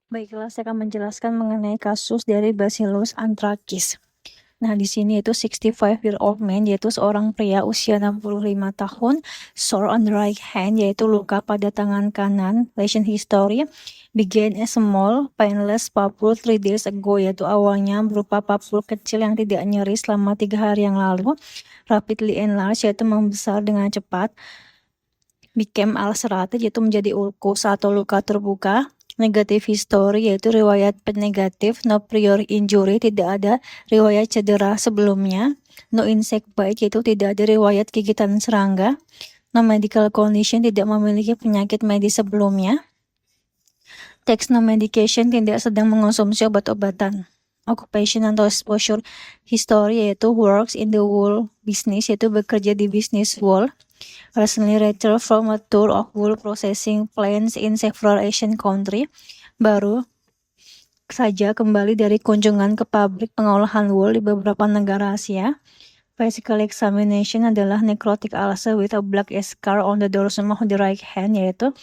Baiklah, saya akan menjelaskan mengenai kasus dari Bacillus anthracis. Nah, di sini itu 65-year-old man, yaitu seorang pria usia 65 tahun, sore on the right hand, yaitu luka pada tangan kanan. Lesion history began as small, painless papule 3 days ago, yaitu awalnya berupa papul kecil yang tidak nyeri selama 3 hari yang lalu. Rapidly enlarged, yaitu membesar dengan cepat. Became ulcerated, yaitu menjadi ulkus atau luka terbuka. Negative history, yaitu riwayat negatif. No prior injury, tidak ada riwayat cedera sebelumnya. No insect bite, yaitu tidak ada riwayat gigitan serangga. No medical condition, tidak memiliki penyakit medis sebelumnya. Takes no medication, tidak sedang mengonsumsi obat-obatan. Occupation atau exposure history, yaitu works in the wool business, yaitu bekerja di bisnis wool. Recently returned from a tour of wool processing plants in several Asian countries. Baru saja kembali dari kunjungan ke pabrik pengolahan wool di beberapa negara Asia. Physical examination adalah necrotic ulcer with a black scar on the dorsum of the right hand, yaitu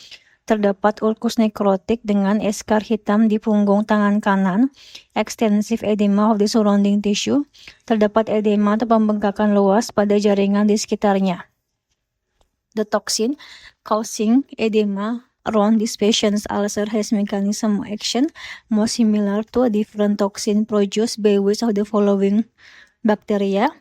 terdapat ulkus nekrotik dengan scar hitam di punggung tangan kanan. Extensive edema of the surrounding tissue. Terdapat edema atau pembengkakan luas pada jaringan di sekitarnya. The toxin causing edema around this patient's ulcer has mechanism of action most similar to a different toxin produced by which of the following bacteria.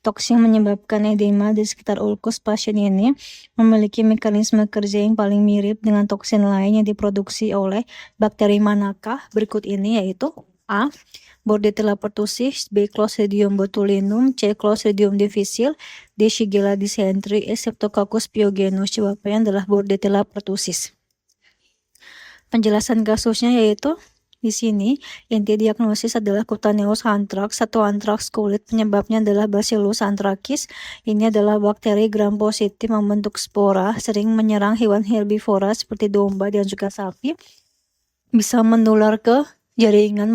Toksin menyebabkan edema di sekitar ulkus pasien ini memiliki mekanisme kerja yang paling mirip dengan toksin lain yang diproduksi oleh bakteri manakah berikut ini, yaitu A. Bordetella pertussis, B. Clostridium botulinum, C. Clostridium difficile, D. Shigella dysentery, E. Streptococcus pyogenes. Jawabannya adalah Bordetella pertussis. Penjelasan kasusnya yaitu di sini inti diagnosis adalah cutaneous anthrax atau anthrax kulit. Penyebabnya adalah Bacillus anthracis. Ini adalah bakteri gram positif membentuk spora, sering menyerang hewan herbivora seperti domba dan juga sapi. Bisa menular ke jaringan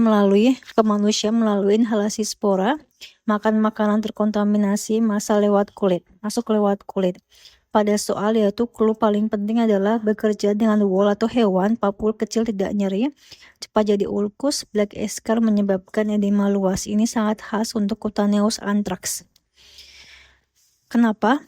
ke manusia melalui inhalasi spora, makan makanan terkontaminasi, masuk lewat kulit. Pada soal yaitu clue paling penting adalah bekerja dengan wool atau hewan, papul kecil tidak nyeri, cepat jadi ulkus, black scar menyebabkan edema luas. Ini sangat khas untuk cutaneous anthrax. Kenapa?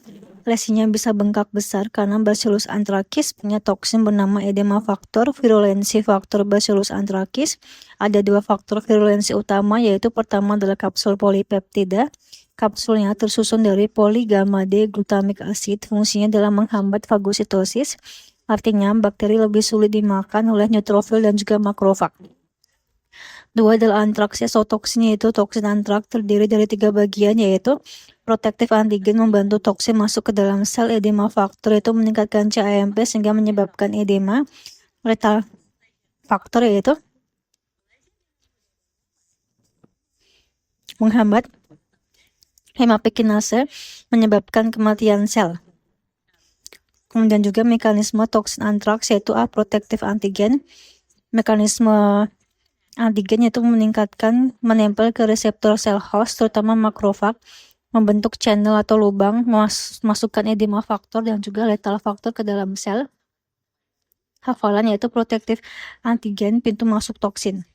Lesinya bisa bengkak besar karena Bacillus anthracis punya toksin bernama edema faktor. Virulensi faktor Bacillus anthracis ada 2 faktor virulensi utama, yaitu pertama adalah kapsul polipeptida. Kapsulnya tersusun dari poligamma D glutamic acid. Fungsinya adalah menghambat fagositosis. Artinya bakteri lebih sulit dimakan oleh neutrofil dan juga makrofag. 2 adalah antraks toksin, yaitu toksin antraks terdiri dari 3 bagian, yaitu protektif antigen membantu toksin masuk ke dalam sel. Edema faktor itu meningkatkan CAMP sehingga menyebabkan edema. Lethal faktor yaitu menghambat hemapikinase menyebabkan kematian sel. Kemudian juga mekanisme toksin antraks yaitu A. Protektif antigen. Mekanisme antigen yaitu menempel ke reseptor sel host, terutama makrofag, membentuk channel atau lubang, masukkan edema faktor dan juga lethal faktor ke dalam sel. Hafalan yaitu protektif antigen, pintu masuk toksin.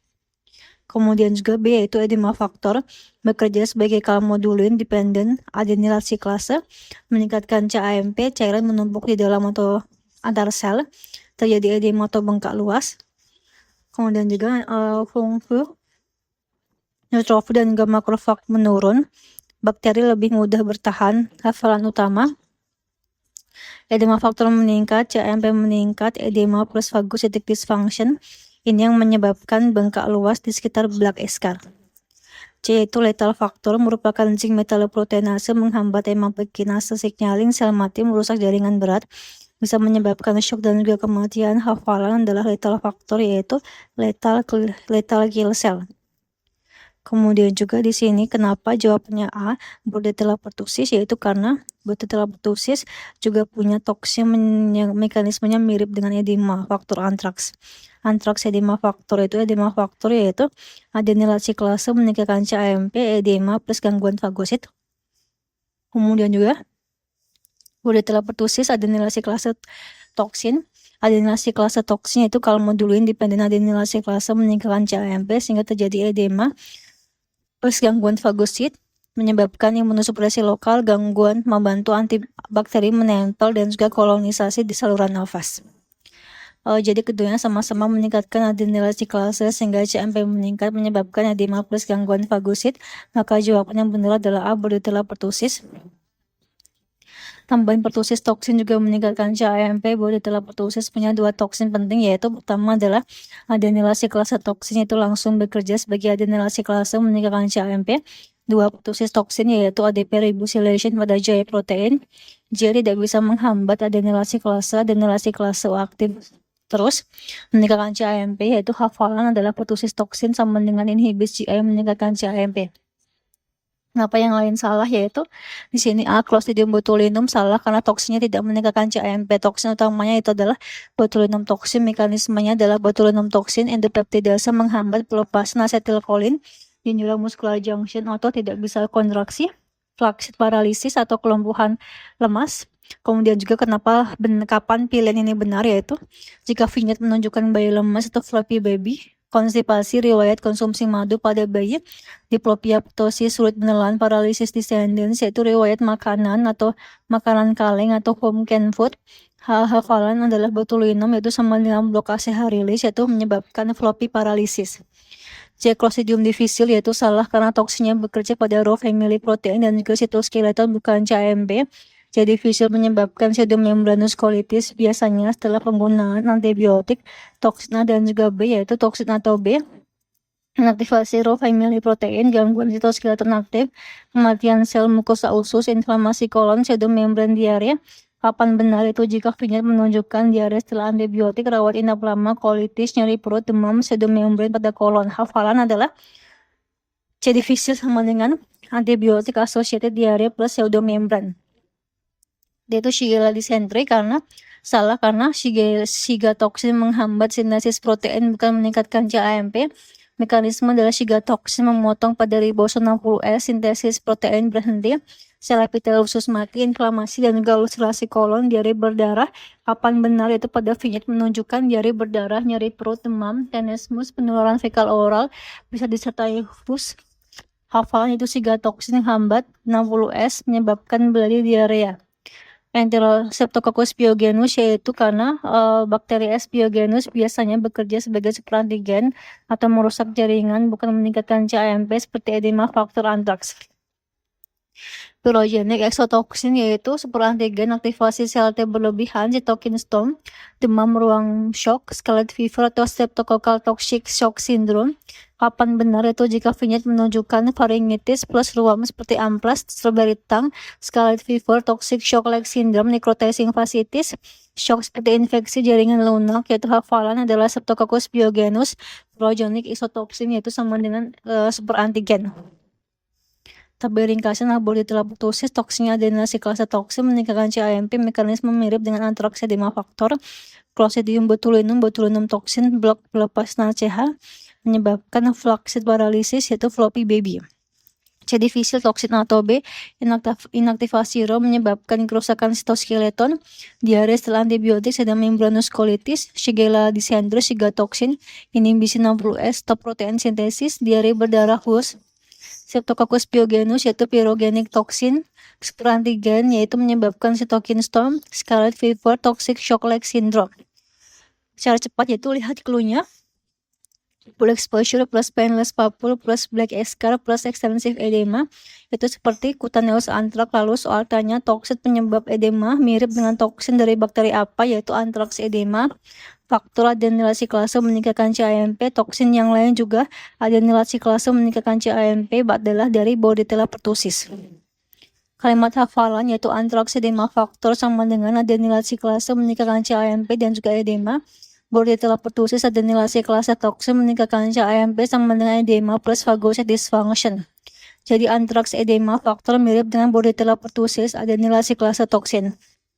Kemudian juga B yaitu edema faktor, bekerja sebagai calmodulin dependent adenyl cyclase, meningkatkan CAMP, cairan menumpuk di dalam atau antar sel, terjadi edema atau bengkak luas. Kemudian juga fungsi neutrofil dan juga makrofag menurun, bakteri lebih mudah bertahan. Hafalan utama, edema faktor meningkat, CAMP meningkat, edema plus phagocytic dysfunction. Ini yang menyebabkan bengkak luas di sekitar black scar. C yaitu lethal faktor, merupakan enzim metalloproteinase menghambat hemapikinase signaling, sel mati, merusak jaringan berat, bisa menyebabkan shock dan juga kematian. Hafalan adalah lethal faktor yaitu lethal kill cell. Kemudian juga di sini kenapa jawabannya A, Bordetella pertussis, yaitu karena Bordetella pertussis juga punya toksin mekanismenya mirip dengan edema faktor antraks. Antraks edema faktor yaitu adenyl cyclase meningkatkan CAMP, edema plus gangguan fagosit. Kemudian juga Bordetella pertussis adenyl cyclase toksin adenilasi klase toksin yaitu kalmodulin dependen adenilasi klase meningkatkan CAMP sehingga terjadi edema plus gangguan fagosit menyebabkan imunosupresi lokal, gangguan membantu antibakteri menempel dan juga kolonisasi di saluran nafas. Jadi keduanya sama-sama meningkatkan adenilasi klase sehingga CAMP meningkat menyebabkan edema plus gangguan fagosit. Maka jawaban yang benar adalah A, Bordetella pertussis. Tambahan pertussis toksin juga meningkatkan CAMP. Bordetella pertussis punya 2 toksin penting, yaitu pertama adalah adenilasi klase toksin, itu langsung bekerja sebagai adenilasi klase meningkatkan CAMP. 2 pertussis toksin yaitu ADP ribosylation pada J protein. J tidak bisa menghambat adenilasi klase aktif terus meningkatkan CAMP, yaitu hafalan adalah pertussis toksin sama dengan inhibis GI meningkatkan CAMP. Kenapa yang lain salah? Yaitu di sini A, Clostridium botulinum salah karena toksinnya tidak meningkatkan CAMP. Toksin utamanya itu adalah botulinum toksin. Mekanismenya adalah botulinum toksin endopeptidase menghambat pelepasan asetilkolin di neuromuscular junction atau tidak bisa kontraksi, flaccid paralisis atau kelumpuhan lemas. Kemudian juga kapan pilihan ini benar, yaitu jika vignette menunjukkan bayi lemas atau floppy baby, konstipasi, riwayat konsumsi madu pada bayi, diplopia ptosis, sulit menelan, paralisis descendens, yaitu riwayat makanan atau makanan kaleng atau home canned food. Hafalan adalah botulinum yaitu sama dengan blok ACH release yaitu menyebabkan floppy paralisis. C, Clostridium difficile yaitu salah karena toksinnya bekerja pada raw family protein dan juga cytoskeleton bukan CAMP. Jadi difficile menyebabkan pseudomembranous colitis biasanya setelah penggunaan antibiotik toksin A dan juga B, yaitu toksin atau B. Inaktivasi raw family protein, gangguan cytoskeleton aktif, kematian sel mukosa usus, inflamasi kolon, pseudomembran diare. Kapan benar? Itu jika vignette menunjukkan diare setelah antibiotik, rawat inap lama, kolitis, nyeri perut, demam, pseudomembran pada kolon. Hafalan adalah C difficile sama dengan antibiotik associated diare plus pseudomembran. Dia itu Shigella dysentery karena salah karena Shiga toksin menghambat sintesis protein bukan meningkatkan CAMP. Mekanisme adalah Shiga toksin memotong pada ribosom 60S, sintesis protein berhenti, sel epitel usus mati, inflamasi dan juga ulcerasi kolon, diare berdarah. Kapan benar? Itu pada vignette menunjukkan diare berdarah, nyeri perut, demam, tenesmus, penularan fekal oral, bisa disertai fus. Hafalan itu Shiga toksin yang hambat 60S menyebabkan beladi diarea. Enterostreptococcus pyogenes yaitu karena bakteri S. pyogenes biasanya bekerja sebagai superantigen atau merusak jaringan, bukan meningkatkan CAMP seperti edema faktor antraks. Pyrogenik exotoxin yaitu superantigen aktivasi sel T berlebihan, cytokine storm, demam ruang shock, scarlet fever atau streptococcal toxic shock syndrome. Kapan benar? Itu jika vignette menunjukkan pharyngitis plus ruam seperti amplas, strawberry tongue, scarlet fever, toxic shock like syndrome, necrotizing fasciitis, shock seperti infeksi jaringan lunak, yaitu hafalan adalah Streptococcus pyogenes. Pyrogenik exotoxin yaitu sama dengan superantigen. Tabel ringkasan Bordetella pertussis, toksinnya adenilasi klase toksin meningkatkan CAMP, mekanisme mirip dengan antraks edema faktor. Clostridium botulinum toksin, blok pelepasan ACH menyebabkan flaccid paralisis yaitu floppy baby. C difficile toksin A atau B, inaktivasi RAW menyebabkan kerusakan sitoskeleton, diare setelah antibiotik, pseudomembranous colitis, Shigella dysentery, Shiga toksin, inhibisi 60S, stop protein sintesis, diare berdarah HUS. Streptococcus pyogenes yaitu pyrogenik toksin, superantigen yaitu menyebabkan cytokine storm, scarlet fever, toxic shock like syndrome. Secara cepat yaitu lihat clue-nya. Full exposure plus painless papule plus black scar plus extensive edema itu seperti cutaneous anthrax. Lalu soal tanya toksin penyebab edema mirip dengan toksin dari bakteri apa, yaitu anthrax edema. Faktor adenilasi klase meningkatkan CAMP, toksin yang lain juga adenilasi klase meningkatkan CAMP adalah dari Bordetella pertussis. Kalimat hafalan yaitu anthrax edema faktor sama dengan adenilasi klase meningkatkan CAMP dan juga edema. Bordetella pertussis adenilasi klase toksin meningkatkan CAMP sama dengan edema plus phagocyte dysfunction. Jadi anthrax edema faktor mirip dengan Bordetella pertussis adenilasi klase toksin.